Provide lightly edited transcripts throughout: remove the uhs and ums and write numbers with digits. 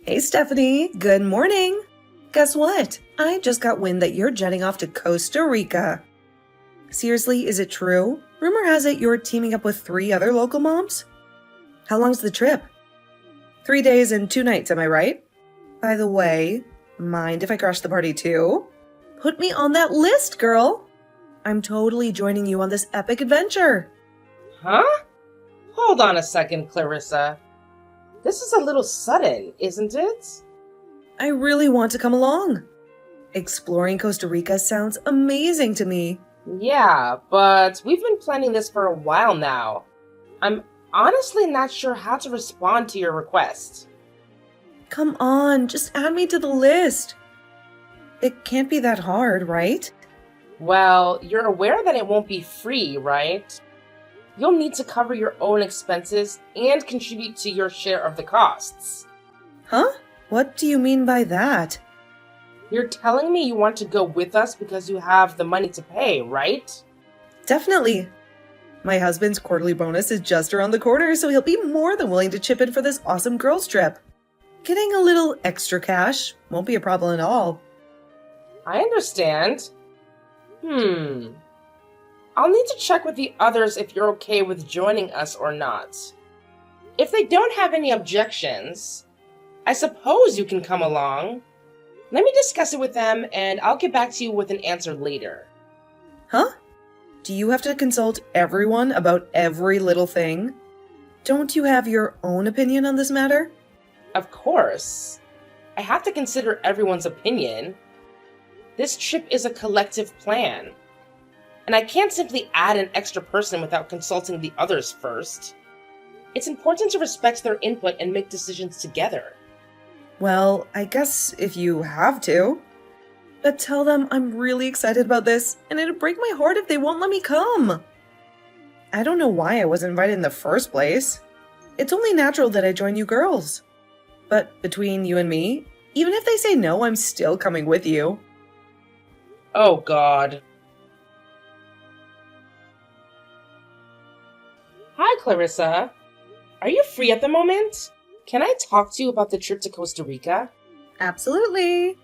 Hey Stephanie, good morning. Guess what? I just got wind that you're jetting off to Costa Rica. Seriously, is it true? Rumor has it you're teaming up with 3 other local moms? How long's the trip? 3 days and 2 nights, am I right? By the way, mind if I crash the party too? Put me on that list, girl! I'm totally joining you on this epic adventure. Huh? Hold on a second, Clarissa. This is a little sudden, isn't it? I really want to come along. Exploring Costa Rica sounds amazing to me. Yeah, but we've been planning this for a while now. I'm honestly not sure how to respond to your request. Come on, just add me to the list. It can't be that hard, right? Well, you're aware that it won't be free, right? You'll need to cover your own expenses and contribute to your share of the costs. Huh? What do you mean by that? You're telling me you want to go with us because you have the money to pay, right? Definitely. My husband's quarterly bonus is just around the corner, so he'll be more than willing to chip in for this awesome girls' trip. Getting a little extra cash won't be a problem at all. I understand. I'll need to check with the others if you're okay with joining us or not. If they don't have any objections, I suppose you can come along. Let me discuss it with them, and I'll get back to you with an answer later. Huh? Do you have to consult everyone about every little thing? Don't you have your own opinion on this matter? Of course. I have to consider everyone's opinion. This trip is a collective plan, and I can't simply add an extra person without consulting the others first. It's important to respect their input and make decisions together. Well, I guess if you have to. But tell them I'm really excited about this, and it'd break my heart if they won't let me come. I don't know why I was invited in the first place. It's only natural that I join you girls. But between you and me, even if they say no, I'm still coming with you. Oh, God. Hi, Clarissa. Are you free at the moment? Can I talk to you about the trip to Costa Rica? Absolutely.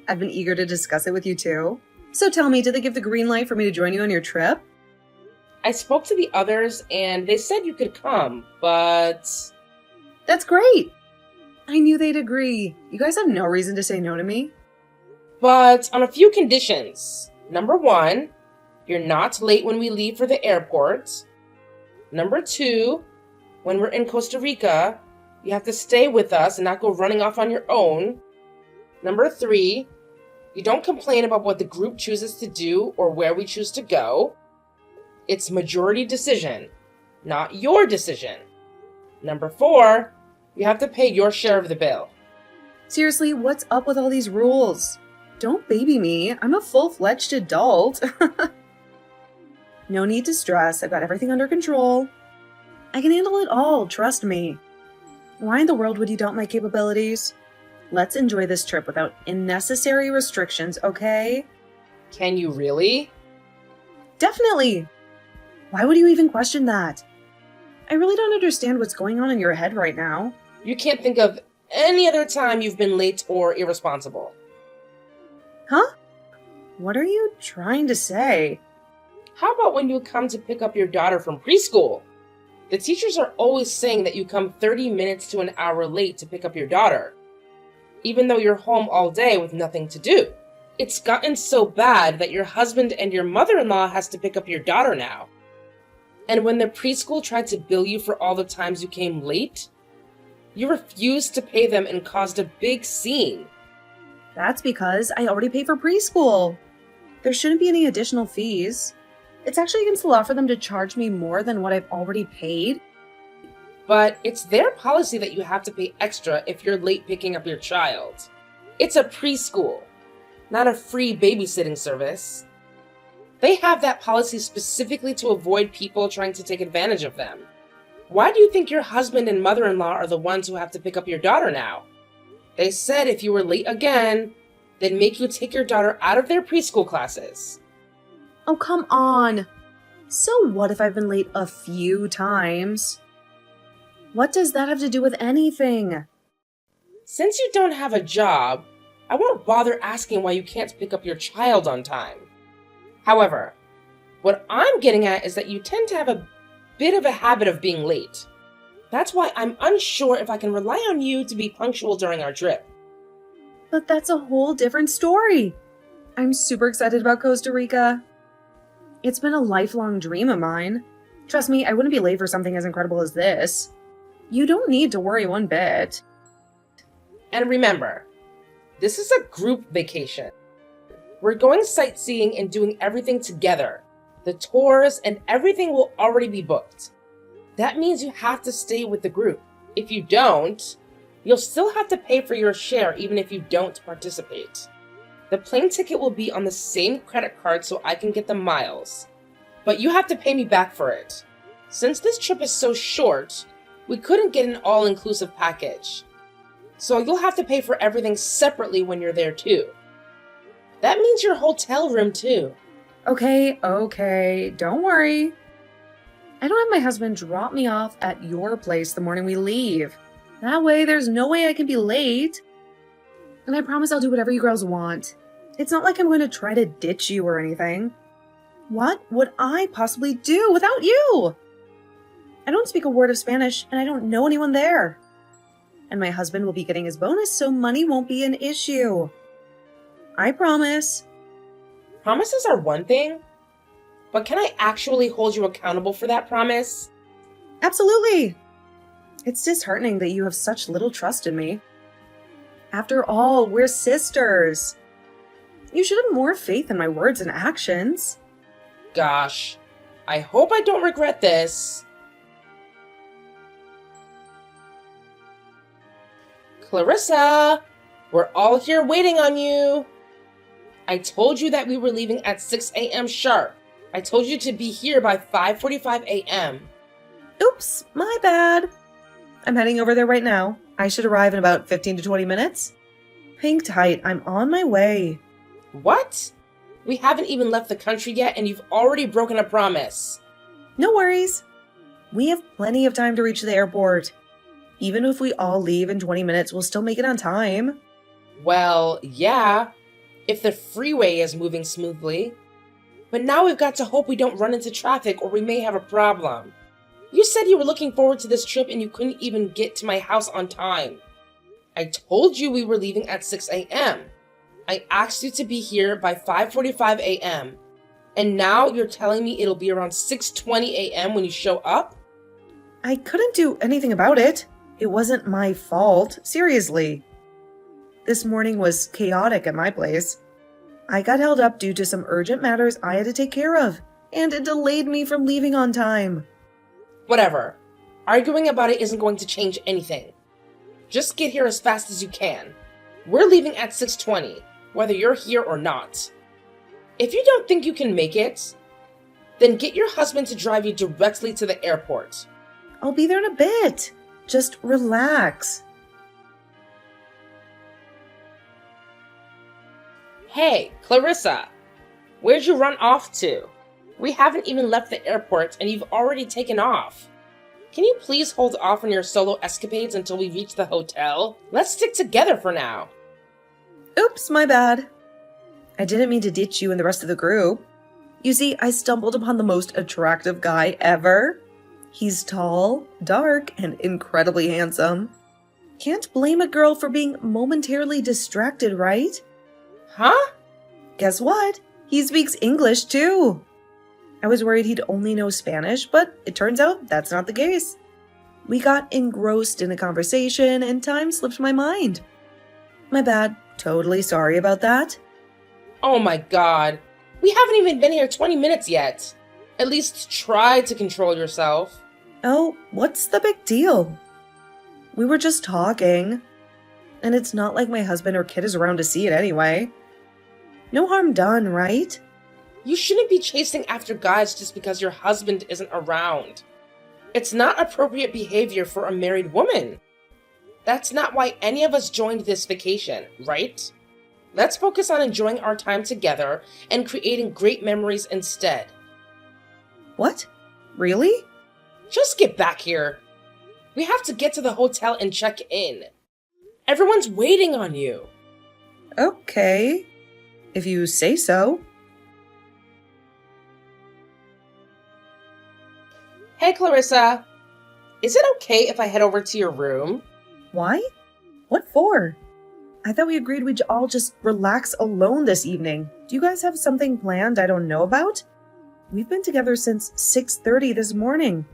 I've been eager to discuss it with you too. So tell me, did they give the green light for me to join you on your trip? I spoke to the others and they said you could come, but... That's great. I knew they'd agree. You guys have no reason to say no to me. But on a few conditions. Number 1, you're not late when we leave for the airport. Number 2, when we're in Costa Rica, you have to stay with us and not go running off on your own. Number 3, you don't complain about what the group chooses to do or where we choose to go. It's majority decision, not your decision. Number 4, you have to pay your share of the bill. Seriously, what's up with all these rules? Don't baby me. I'm a full-fledged adult. No need to stress. I've got everything under control. I can handle it all, trust me. Why in the world would you doubt my capabilities? Let's enjoy this trip without unnecessary restrictions, okay? Can you really? Definitely! Why would you even question that? I really don't understand what's going on in your head right now. You can't think of any other time you've been late or irresponsible. Huh? What are you trying to say? How about when you come to pick up your daughter from preschool? The teachers are always saying that you come 30 minutes to an hour late to pick up your daughter, even though you're home all day with nothing to do. It's gotten so bad that your husband and your mother-in-law has to pick up your daughter now. And when the preschool tried to bill you for all the times you came late, you refused to pay them and caused a big scene. That's because I already pay for preschool. There shouldn't be any additional fees. It's actually against the law for them to charge me more than what I've already paid. But it's their policy that you have to pay extra if you're late picking up your child. It's a preschool, not a free babysitting service. They have that policy specifically to avoid people trying to take advantage of them. Why do you think your husband and mother-in-law are the ones who have to pick up your daughter now? They said if you were late again, they'd make you take your daughter out of their preschool classes. Oh, come on. So what if I've been late a few times? What does that have to do with anything? Since you don't have a job, I won't bother asking why you can't pick up your child on time. However, what I'm getting at is that you tend to have a bit of a habit of being late. That's why I'm unsure if I can rely on you to be punctual during our trip. But that's a whole different story. I'm super excited about Costa Rica. It's been a lifelong dream of mine. Trust me, I wouldn't be late for something as incredible as this. You don't need to worry one bit. And remember, this is a group vacation. We're going sightseeing and doing everything together. The tours and everything will already be booked. That means you have to stay with the group. If you don't, you'll still have to pay for your share even if you don't participate. The plane ticket will be on the same credit card so I can get the miles. But you have to pay me back for it. Since this trip is so short, we couldn't get an all-inclusive package. So you'll have to pay for everything separately when you're there too. That means your hotel room too. Okay, don't worry. I don't have my husband drop me off at your place the morning we leave. That way, there's no way I can be late. And I promise I'll do whatever you girls want. It's not like I'm going to try to ditch you or anything. What would I possibly do without you? I don't speak a word of Spanish, and I don't know anyone there. And my husband will be getting his bonus, so money won't be an issue. I promise. Promises are one thing, but can I actually hold you accountable for that promise? Absolutely. It's disheartening that you have such little trust in me. After all, we're sisters. You should have more faith in my words and actions. Gosh, I hope I don't regret this. Clarissa, we're all here waiting on you. I told you that we were leaving at 6 a.m. sharp. I told you to be here by 5:45 a.m. Oops, my bad. I'm heading over there right now. I should arrive in about 15 to 20 minutes. Hang tight, I'm on my way. What? We haven't even left the country yet and you've already broken a promise. No worries. We have plenty of time to reach the airport. Even if we all leave in 20 minutes, we'll still make it on time. Well, yeah, if the freeway is moving smoothly. But now we've got to hope we don't run into traffic or we may have a problem. You said you were looking forward to this trip and you couldn't even get to my house on time. I told you we were leaving at 6 a.m. I asked you to be here by 5:45 a.m. And now you're telling me it'll be around 6:20 a.m. when you show up? I couldn't do anything about it. It wasn't my fault, seriously. This morning was chaotic at my place. I got held up due to some urgent matters I had to take care of, and it delayed me from leaving on time. Whatever. Arguing about it isn't going to change anything. Just get here as fast as you can. We're leaving at 6:20, whether you're here or not. If you don't think you can make it, then get your husband to drive you directly to the airport. I'll be there in a bit. Just relax. Hey, Clarissa, where'd you run off to? We haven't even left the airport and you've already taken off. Can you please hold off on your solo escapades until we reach the hotel? Let's stick together for now. Oops, my bad. I didn't mean to ditch you and the rest of the group. You see, I stumbled upon the most attractive guy ever. He's tall, dark, and incredibly handsome. Can't blame a girl for being momentarily distracted, right? Huh? Guess what? He speaks English too. I was worried he'd only know Spanish, but it turns out that's not the case. We got engrossed in a conversation and time slipped my mind. My bad. Totally sorry about that. Oh my god. We haven't even been here 20 minutes yet. At least try to control yourself. Oh, what's the big deal? We were just talking. And it's not like my husband or kid is around to see it anyway. No harm done, right? You shouldn't be chasing after guys just because your husband isn't around. It's not appropriate behavior for a married woman. That's not why any of us joined this vacation, right? Let's focus on enjoying our time together and creating great memories instead. What? Really? Just get back here. We have to get to the hotel and check in. Everyone's waiting on you. Okay, if you say so. Hey, Clarissa. Is it okay if I head over to your room? Why? What for? I thought we agreed we'd all just relax alone this evening. Do you guys have something planned I don't know about? We've been together since 6:30 this morning.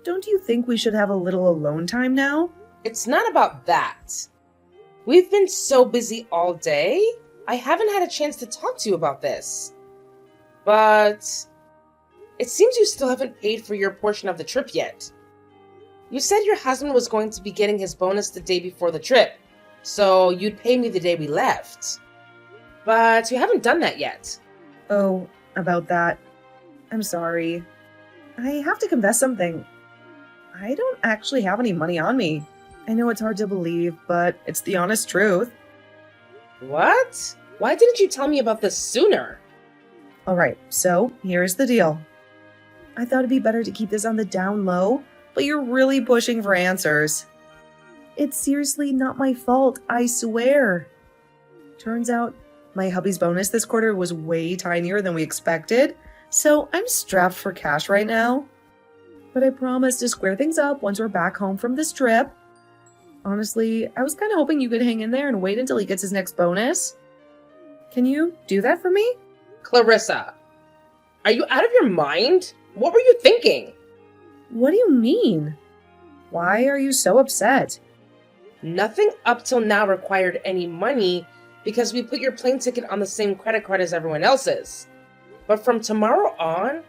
Don't you think we should have a little alone time now? It's not about that. We've been so busy all day, I haven't had a chance to talk to you about this. But it seems you still haven't paid for your portion of the trip yet. You said your husband was going to be getting his bonus the day before the trip, so you'd pay me the day we left. But you haven't done that yet. Oh, about that. I'm sorry. I have to confess something. I don't actually have any money on me. I know it's hard to believe, but it's the honest truth. What? Why didn't you tell me about this sooner? Alright, so here's the deal. I thought it'd be better to keep this on the down low, but you're really pushing for answers. It's seriously not my fault, I swear. Turns out, my hubby's bonus this quarter was way tinier than we expected, so I'm strapped for cash right now. But I promise to square things up once we're back home from this trip. Honestly, I was kind of hoping you could hang in there and wait until he gets his next bonus. Can you do that for me? Clarissa, are you out of your mind? What were you thinking? What do you mean? Why are you so upset? Nothing up till now required any money because we put your plane ticket on the same credit card as everyone else's. But from tomorrow on,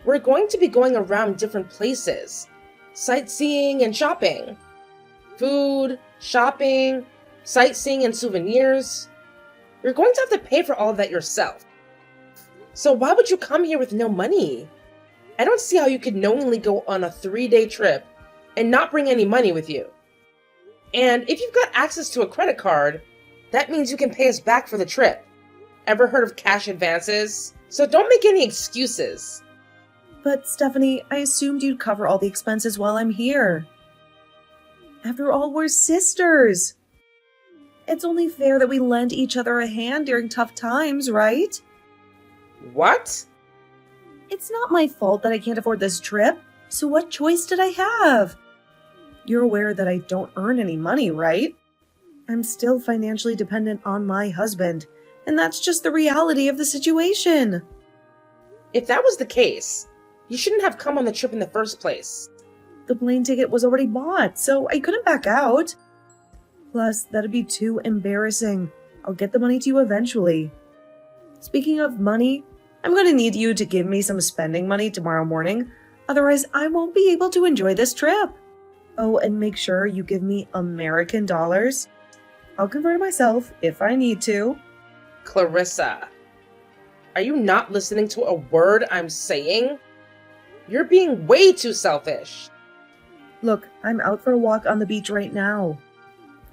we're going to be going around different places, sightseeing and shopping. Food, shopping, sightseeing and souvenirs. You're going to have to pay for all of that yourself. So why would you come here with no money? I don't see how you could knowingly go on a 3-day trip and not bring any money with you. And if you've got access to a credit card, that means you can pay us back for the trip. Ever heard of cash advances? So don't make any excuses. But Stephanie, I assumed you'd cover all the expenses while I'm here. After all, we're sisters. It's only fair that we lend each other a hand during tough times, right? What? It's not my fault that I can't afford this trip, so what choice did I have? You're aware that I don't earn any money, right? I'm still financially dependent on my husband, and that's just the reality of the situation. If that was the case, you shouldn't have come on the trip in the first place. The plane ticket was already bought, so I couldn't back out. Plus, that'd be too embarrassing. I'll get the money to you eventually. Speaking of money, I'm going to need you to give me some spending money tomorrow morning, otherwise I won't be able to enjoy this trip. Oh, and make sure you give me American dollars. I'll convert myself if I need to. Clarissa, are you not listening to a word I'm saying? You're being way too selfish. Look, I'm out for a walk on the beach right now.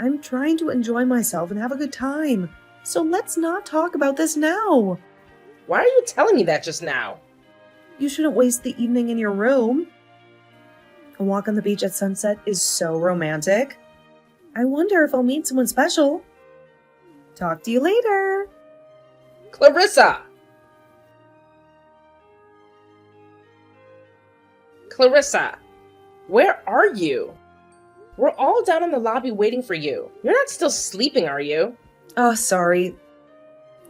I'm trying to enjoy myself and have a good time, so let's not talk about this now. Why are you telling me that just now? You shouldn't waste the evening in your room. A walk on the beach at sunset is so romantic. I wonder if I'll meet someone special. Talk to you later. Clarissa! Clarissa, where are you? We're all down in the lobby waiting for you. You're not still sleeping, are you? Oh, sorry.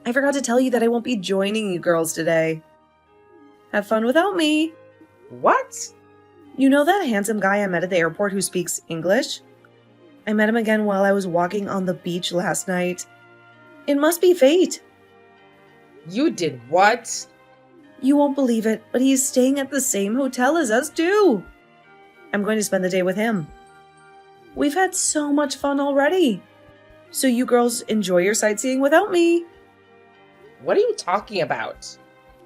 I forgot to tell you that I won't be joining you girls today. Have fun without me. What? You know that handsome guy I met at the airport who speaks English? I met him again while I was walking on the beach last night. It must be fate. You did what? You won't believe it, but he's staying at the same hotel as us too. I'm going to spend the day with him. We've had so much fun already. So you girls enjoy your sightseeing without me. What are you talking about?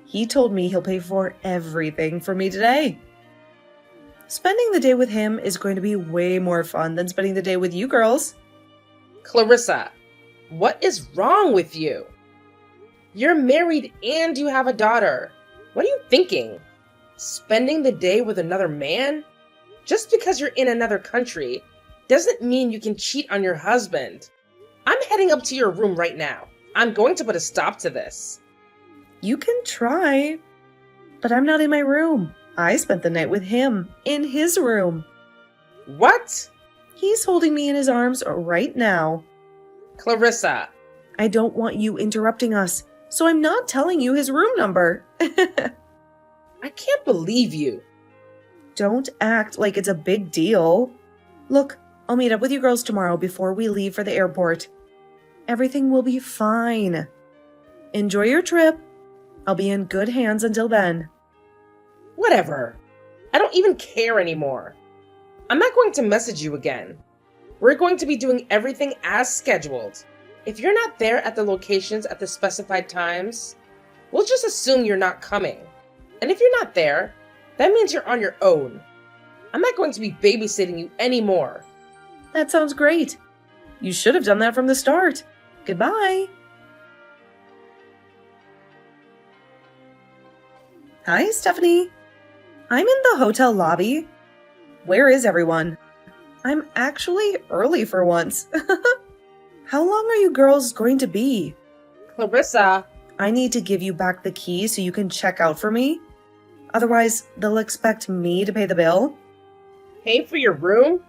He told me he'll pay for everything for me today. Spending the day with him is going to be way more fun than spending the day with you girls. Clarissa, what is wrong with you? You're married and you have a daughter. What are you thinking? Spending the day with another man? Just because you're in another country doesn't mean you can cheat on your husband. I'm heading up to your room right now. I'm going to put a stop to this. You can try, but I'm not in my room. I spent the night with him, in his room. What? He's holding me in his arms right now. Clarissa. I don't want you interrupting us, so I'm not telling you his room number. I can't believe you. Don't act like it's a big deal. Look, I'll meet up with you girls tomorrow before we leave for the airport. Everything will be fine. Enjoy your trip. I'll be in good hands until then. Whatever. I don't even care anymore. I'm not going to message you again. We're going to be doing everything as scheduled. If you're not there at the locations at the specified times, we'll just assume you're not coming. And if you're not there, that means you're on your own. I'm not going to be babysitting you anymore. That sounds great. You should have done that from the start. Goodbye. Hi, Stephanie. I'm in the hotel lobby. Where is everyone? I'm actually early for once. How long are you girls going to be? Clarissa. I need to give you back the key so you can check out for me. Otherwise, they'll expect me to pay the bill. Pay for your room?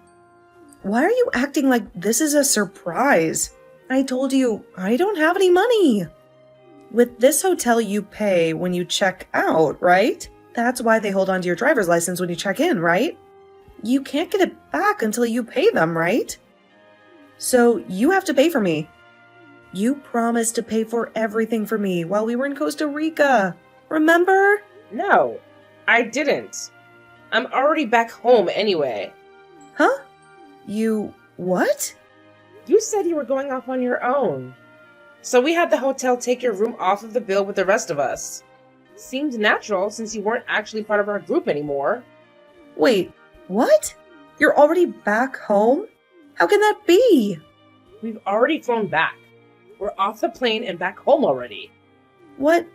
Why are you acting like this is a surprise? I told you, I don't have any money. With this hotel, you pay when you check out, right? That's why they hold on to your driver's license when you check in, right? You can't get it back until you pay them, right? So you have to pay for me. You promised to pay for everything for me while we were in Costa Rica. Remember? No, I didn't. I'm already back home anyway. Huh? You what? You said you were going off on your own. So we had the hotel take your room off of the bill with the rest of us. Seemed natural since you weren't actually part of our group anymore. Wait, what? You're already back home? How can that be? We've already flown back. We're off the plane and back home already. What?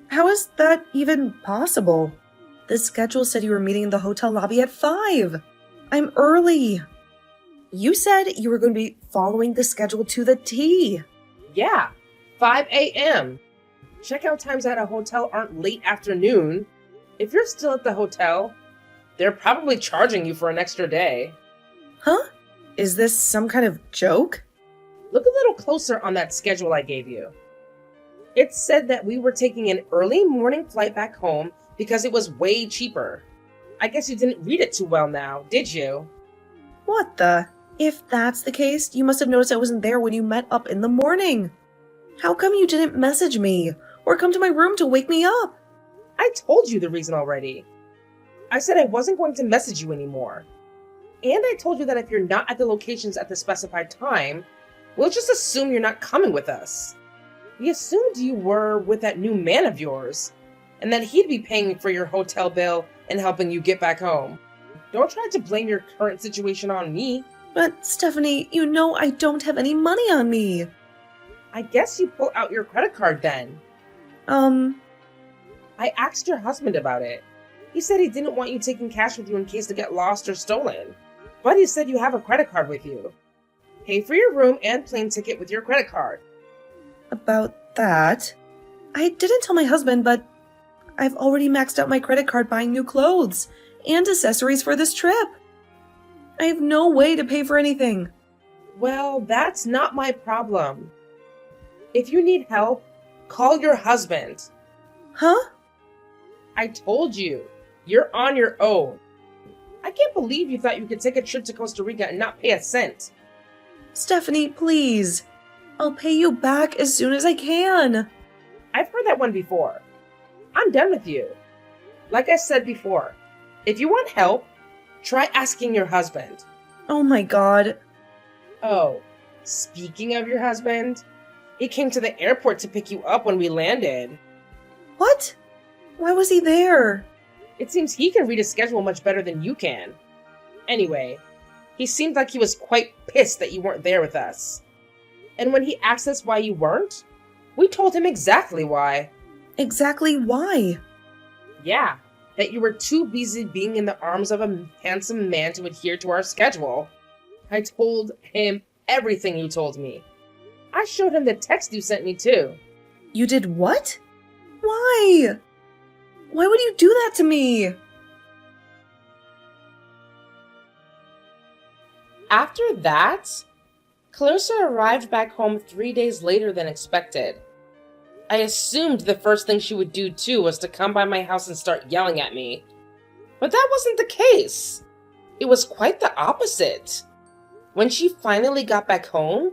How is that even possible? The schedule said you were meeting in the hotel lobby at 5. I'm early. You said you were going to be following the schedule to the T. Yeah, 5 a.m. Checkout times at a hotel aren't late afternoon. If you're still at the hotel, they're probably charging you for an extra day. Huh? Is this some kind of joke? Look a little closer on that schedule I gave you. It said that we were taking an early morning flight back home because it was way cheaper. I guess you didn't read it too well now, did you? What the? If that's the case, you must have noticed I wasn't there when you met up in the morning. How come you didn't message me or come to my room to wake me up? I told you the reason already. I said I wasn't going to message you anymore. And I told you that if you're not at the locations at the specified time, we'll just assume you're not coming with us. We assumed you were with that new man of yours, and that he'd be paying for your hotel bill and helping you get back home. Don't try to blame your current situation on me. But Stephanie, you know I don't have any money on me. I guess you pull out your credit card then. I asked your husband about it. He said he didn't want you taking cash with you in case to get lost or stolen. But he said you have a credit card with you. Pay for your room and plane ticket with your credit card. About that, I didn't tell my husband, but I've already maxed out my credit card buying new clothes and accessories for this trip. I have no way to pay for anything. Well, that's not my problem. If you need help, call your husband. Huh? I told you, you're on your own. I can't believe you thought you could take a trip to Costa Rica and not pay a cent. Stephanie, please. I'll pay you back as soon as I can. I've heard that one before. I'm done with you. Like I said before, if you want help, try asking your husband. Oh my god. Oh, speaking of your husband, he came to the airport to pick you up when we landed. What? Why was he there? It seems he can read a schedule much better than you can. Anyway, he seemed like he was quite pissed that you weren't there with us. And when he asked us why you weren't, we told him exactly why. Exactly why? Yeah, that you were too busy being in the arms of a handsome man to adhere to our schedule. I told him everything you told me. I showed him the text you sent me too. You did what? Why? Why would you do that to me? After that, Clarissa arrived back home 3 days later than expected. I assumed the first thing she would do too was to come by my house and start yelling at me. But that wasn't the case. It was quite the opposite. When she finally got back home,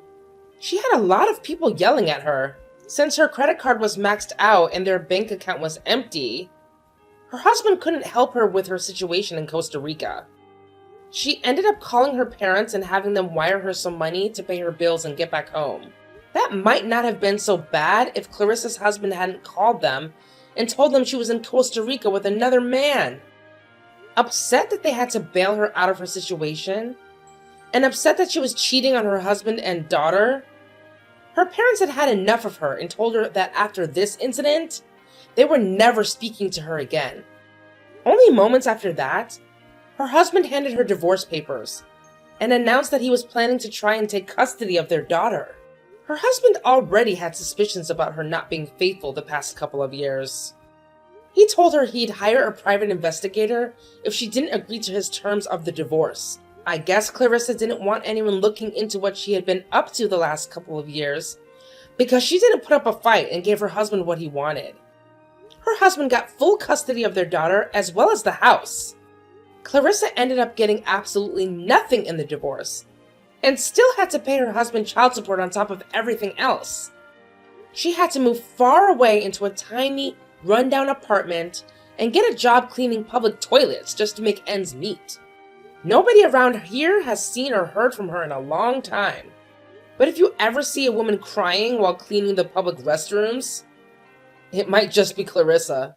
she had a lot of people yelling at her. Since her credit card was maxed out and their bank account was empty, her husband couldn't help her with her situation in Costa Rica. She ended up calling her parents and having them wire her some money to pay her bills and get back home. That might not have been so bad if Clarissa's husband hadn't called them and told them she was in Costa Rica with another man. Upset that they had to bail her out of her situation, and upset that she was cheating on her husband and daughter, her parents had had enough of her and told her that after this incident, they were never speaking to her again. Only moments after that, her husband handed her divorce papers and announced that he was planning to try and take custody of their daughter. Her husband already had suspicions about her not being faithful the past couple of years. He told her he'd hire a private investigator if she didn't agree to his terms of the divorce. I guess Clarissa didn't want anyone looking into what she had been up to the last couple of years because she didn't put up a fight and gave her husband what he wanted. Her husband got full custody of their daughter as well as the house. Clarissa ended up getting absolutely nothing in the divorce and still had to pay her husband child support on top of everything else. She had to move far away into a tiny, rundown apartment and get a job cleaning public toilets just to make ends meet. Nobody around here has seen or heard from her in a long time. But if you ever see a woman crying while cleaning the public restrooms, it might just be Clarissa.